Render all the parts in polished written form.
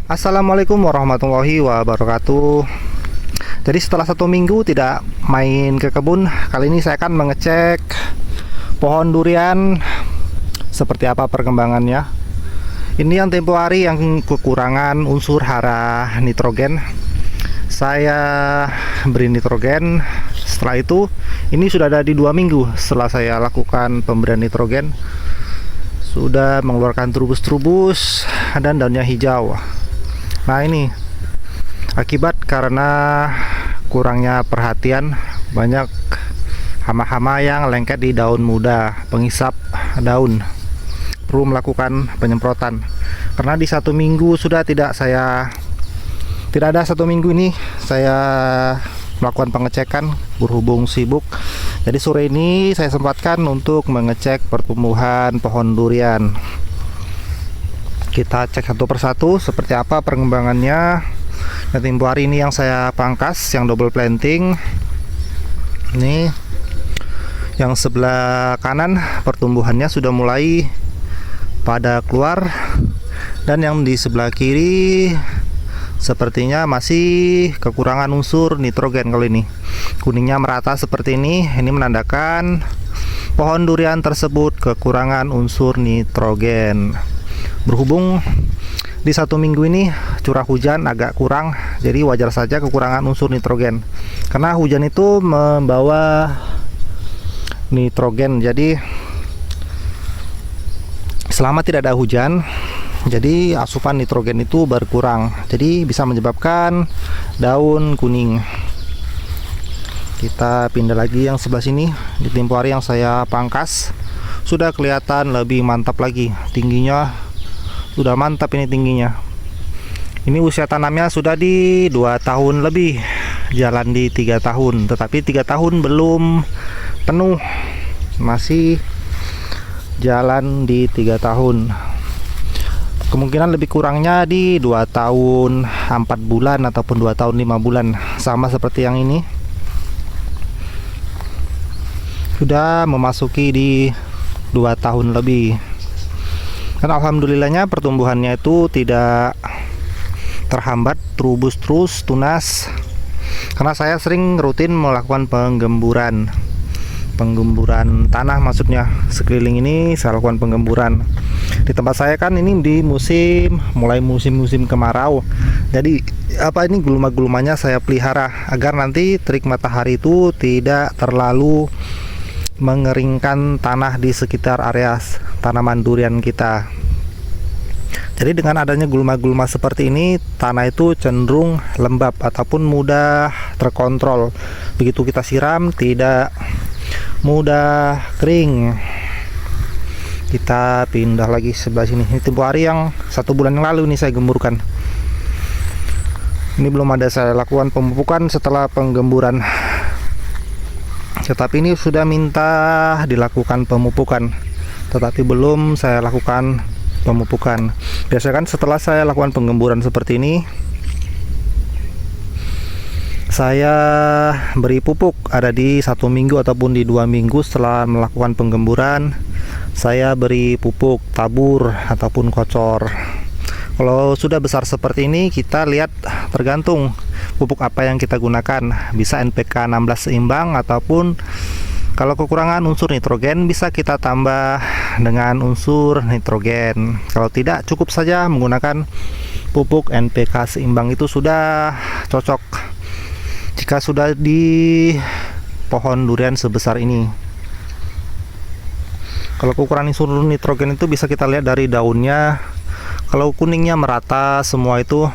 Assalamualaikum warahmatullahi wabarakatuh. Jadi setelah 1 minggu tidak main ke kebun, kali ini saya akan mengecek pohon durian seperti apa perkembangannya. Ini yang tempo hari yang kekurangan unsur hara nitrogen. Saya beri nitrogen. Setelah itu, ini sudah ada di 2 minggu setelah saya lakukan pemberian nitrogen. Sudah mengeluarkan trubus-trubus dan daunnya hijau. Nah, ini akibat karena kurangnya perhatian, banyak hama-hama yang lengket di daun muda, penghisap daun. Perlu melakukan penyemprotan. Karena di 1 minggu sudah tidak ada 1 minggu ini saya melakukan pengecekan, berhubung sibuk. Jadi sore ini saya sempatkan untuk mengecek pertumbuhan pohon durian. Kita cek satu persatu seperti apa perkembangannya. Nah, tempo hari ini yang saya pangkas, yang double planting. Ini yang sebelah kanan pertumbuhannya sudah mulai pada keluar, dan yang di sebelah kiri sepertinya masih kekurangan unsur nitrogen. Kalau ini kuningnya merata seperti ini menandakan pohon durian tersebut kekurangan unsur nitrogen. Berhubung di 1 minggu ini curah hujan agak kurang, jadi wajar saja kekurangan unsur nitrogen. Karena hujan itu membawa nitrogen, jadi selama tidak ada hujan, jadi asupan nitrogen itu berkurang, jadi bisa menyebabkan daun kuning. Kita pindah lagi yang sebelah sini. Di tempo hari yang saya pangkas sudah kelihatan lebih mantap lagi, tingginya sudah mantap. Ini tingginya, ini usia tanamnya sudah di 2 tahun lebih, jalan di 3 tahun, tetapi 3 tahun belum penuh, masih jalan di 3 tahun. Kemungkinan lebih kurangnya di 2 tahun 4 bulan ataupun 2 tahun 5 bulan, sama seperti yang ini. Sudah memasuki di 2 tahun lebih. Dan alhamdulillahnya pertumbuhannya itu tidak terhambat, terubus terus, tunas. Karena saya sering rutin melakukan penggemburan tanah, maksudnya sekeliling ini saya lakukan penggemburan. Di tempat saya kan ini di mulai musim kemarau, jadi ini gulma-gulmanya saya pelihara agar nanti terik matahari itu tidak terlalu mengeringkan tanah di sekitar area tanaman durian kita. Jadi dengan adanya gulma-gulma seperti ini, tanah itu cenderung lembab ataupun mudah terkontrol. Begitu kita siram, tidak mudah kering. Kita pindah lagi sebelah sini. Ini tempo hari yang 1 bulan yang lalu ini saya gemburkan. Ini belum ada saya lakukan pemupukan setelah penggemburan, tetapi ini sudah minta dilakukan pemupukan, tetapi belum saya lakukan pemupukan. Biasanya kan setelah saya lakukan penggemburan seperti ini, saya beri pupuk ada di 1 minggu ataupun di 2 minggu setelah melakukan penggemburan. Saya beri pupuk tabur ataupun kocor. Kalau sudah besar seperti ini, kita lihat tergantung pupuk apa yang kita gunakan. Bisa NPK 16 seimbang, ataupun kalau kekurangan unsur nitrogen bisa kita tambah dengan unsur nitrogen. Kalau tidak, cukup saja menggunakan pupuk NPK seimbang, itu sudah cocok jika sudah di pohon durian sebesar ini. Kalau kekurangan unsur nitrogen itu bisa kita lihat dari daunnya. Kalau kuningnya merata semua, itu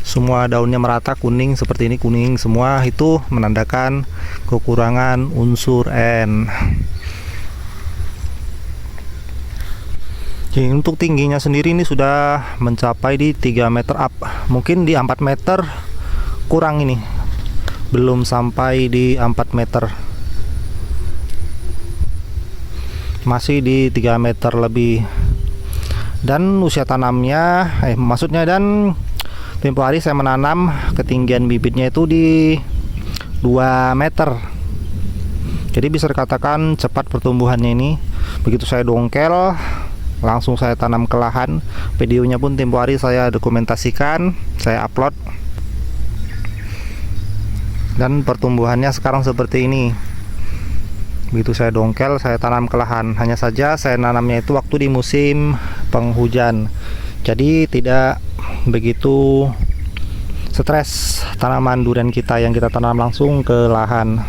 semua daunnya merata kuning seperti ini, kuning semua, itu menandakan kekurangan unsur N. Jadi untuk tingginya sendiri ini sudah mencapai di 3 meter up, mungkin di 4 meter kurang, ini belum sampai di 4 meter, masih di 3 meter lebih. Dan usia tanamnya dan tempo hari saya menanam, ketinggian bibitnya itu di 2 meter. Jadi bisa dikatakan cepat pertumbuhannya ini. Begitu saya dongkel, langsung saya tanam ke lahan. Videonya pun tempo hari saya dokumentasikan, saya upload. Dan pertumbuhannya sekarang seperti ini. Begitu saya dongkel, saya tanam ke lahan. Hanya saja saya nanamnya itu waktu di musim penghujan, jadi tidak begitu stres tanaman durian kita yang kita tanam langsung ke lahan.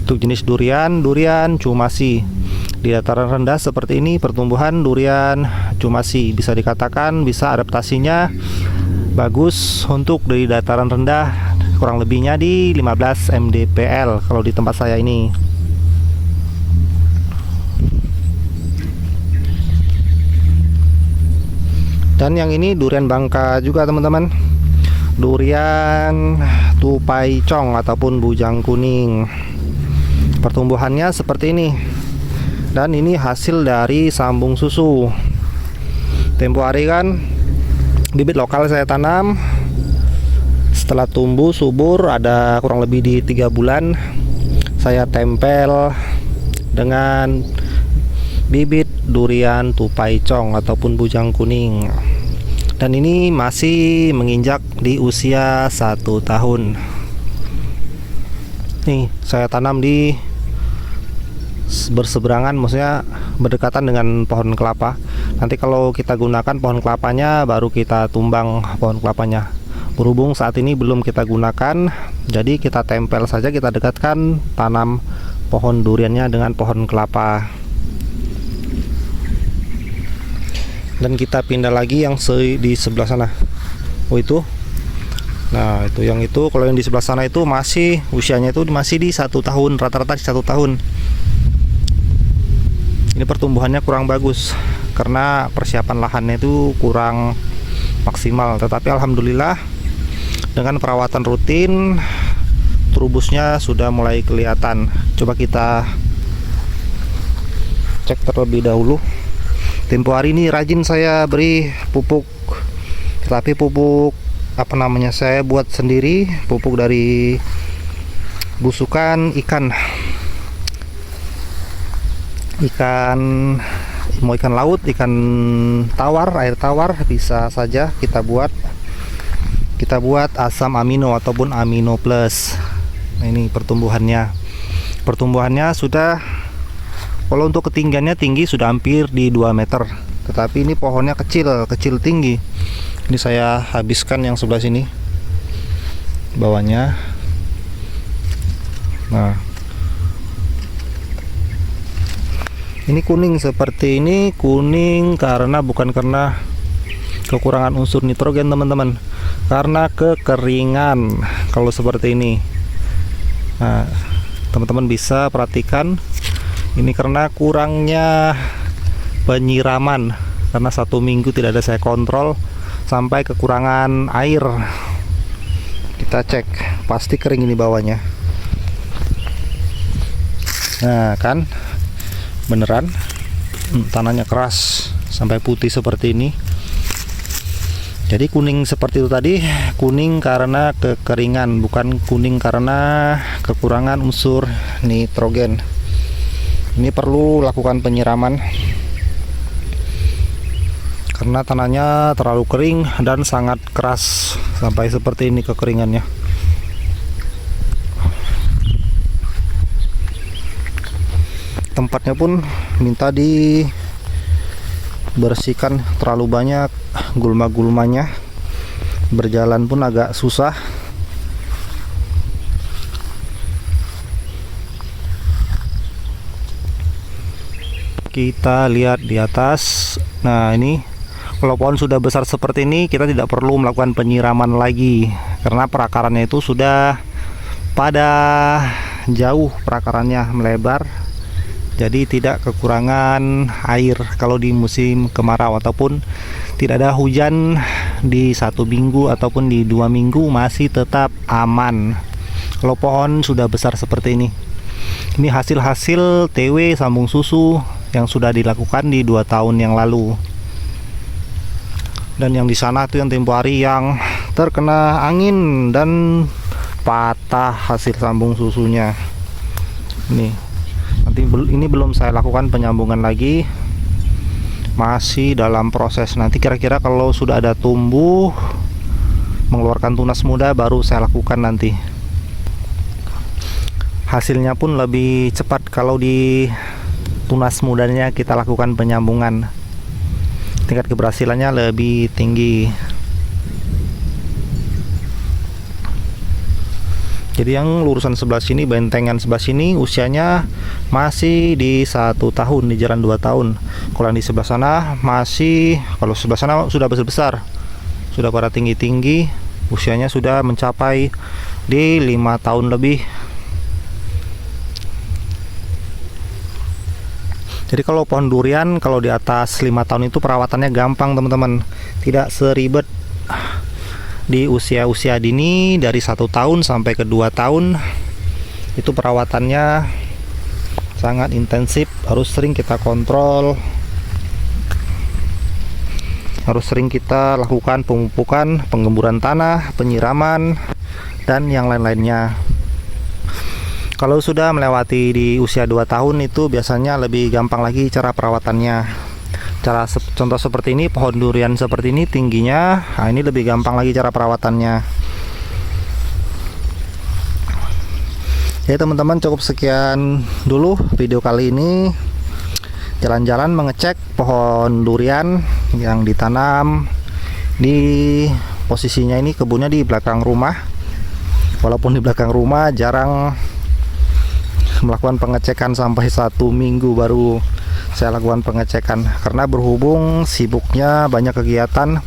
Untuk jenis durian cumasi di dataran rendah seperti ini, pertumbuhan durian cumasi bisa dikatakan bisa adaptasinya bagus untuk di dataran rendah, kurang lebihnya di 15 mdpl kalau di tempat saya ini. Dan yang ini durian bangka juga teman-teman, durian tupai cong ataupun bujang kuning. Pertumbuhannya seperti ini, dan ini hasil dari sambung susu. Tempo hari kan bibit lokal saya tanam, setelah tumbuh subur ada kurang lebih di 3 bulan saya tempel dengan bibit durian tupai cong ataupun bujang kuning. Dan ini masih menginjak di usia 1 tahun. Nih saya tanam di berseberangan, maksudnya berdekatan dengan pohon kelapa. Nanti kalau kita gunakan pohon kelapanya baru kita tumbang pohon kelapanya. Berhubung saat ini belum kita gunakan, jadi kita tempel saja, kita dekatkan tanam pohon duriannya dengan pohon kelapa. Dan kita pindah lagi yang di sebelah sana. Oh itu. Nah itu, yang itu kalau yang di sebelah sana itu masih usianya itu masih di 1 tahun, rata-rata di 1 tahun. Ini pertumbuhannya kurang bagus karena persiapan lahannya itu kurang maksimal, tetapi alhamdulillah dengan perawatan rutin trubusnya sudah mulai kelihatan. Coba kita cek terlebih dahulu. Tempo hari ini rajin saya beri pupuk, tetapi pupuk apa namanya saya buat sendiri, pupuk dari busukan ikan, mau ikan laut, ikan tawar, air tawar bisa saja kita buat asam amino ataupun amino plus. Nah ini pertumbuhannya sudah, kalau untuk ketinggiannya tinggi sudah hampir di 2 meter, tetapi ini pohonnya kecil tinggi. Ini saya habiskan yang sebelah sini bawahnya. Nah ini kuning seperti ini, kuning bukan karena kekurangan unsur nitrogen teman-teman, karena kekeringan. Kalau seperti ini, nah teman-teman bisa perhatikan, ini karena kurangnya penyiraman, karena 1 minggu tidak ada saya kontrol sampai kekurangan air. Kita cek, pasti kering ini bawahnya. Nah kan beneran tanahnya keras sampai putih seperti ini. Jadi kuning seperti itu tadi, kuning karena kekeringan, bukan kuning karena kekurangan unsur nitrogen. Ini perlu lakukan penyiraman karena tanahnya terlalu kering dan sangat keras sampai seperti ini kekeringannya. Tempatnya pun minta dibersihkan, terlalu banyak gulma-gulmanya, berjalan pun agak susah. Kita lihat di atas. Nah ini kalau pohon sudah besar seperti ini, kita tidak perlu melakukan penyiraman lagi karena perakarannya itu sudah pada jauh, perakarannya melebar, jadi tidak kekurangan air kalau di musim kemarau ataupun tidak ada hujan di 1 minggu ataupun di 2 minggu masih tetap aman kalau pohon sudah besar seperti ini. Ini hasil-hasil TW sambung susu yang sudah dilakukan di 2 tahun yang lalu. Dan yang di sana tuh yang tempo hari yang terkena angin dan patah hasil sambung susunya. Ini nanti ini belum saya lakukan penyambungan lagi. masih dalam proses. Nanti kira-kira kalau sudah ada tumbuh mengeluarkan tunas muda baru saya lakukan nanti. Hasilnya pun lebih cepat kalau di tunas mudanya kita lakukan penyambungan. Tingkat keberhasilannya lebih tinggi. Jadi yang lurusan sebelah sini, bentengan sebelah sini usianya masih di 1 tahun, di jalan 2 tahun. Kalau yang di sebelah sana masih, kalau sebelah sana sudah besar-besar, sudah pada tinggi-tinggi, usianya sudah mencapai di 5 tahun lebih. Jadi kalau pohon durian kalau di atas 5 tahun itu perawatannya gampang teman-teman, tidak seribet di usia-usia dini. Dari 1 tahun sampai ke 2 tahun itu perawatannya sangat intensif, harus sering kita kontrol, harus sering kita lakukan pemupukan, penggemburan tanah, penyiraman, dan yang lain-lainnya. Kalau sudah melewati di usia 2 tahun itu biasanya lebih gampang lagi cara perawatannya. Contoh seperti ini, pohon durian seperti ini tingginya, nah ini lebih gampang lagi cara perawatannya. Ya teman-teman, cukup sekian dulu video kali ini, jalan-jalan mengecek pohon durian yang ditanam di posisinya ini. Kebunnya di belakang rumah, walaupun di belakang rumah jarang melakukan pengecekan, sampai 1 minggu baru saya lakukan pengecekan karena berhubung sibuknya banyak kegiatan,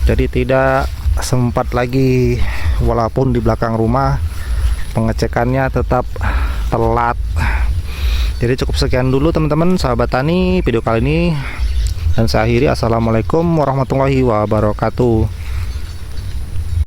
jadi tidak sempat lagi. Walaupun di belakang rumah, pengecekannya tetap telat. Jadi cukup sekian dulu teman-teman sahabat tani video kali ini, dan saya akhiri. Assalamualaikum warahmatullahi wabarakatuh.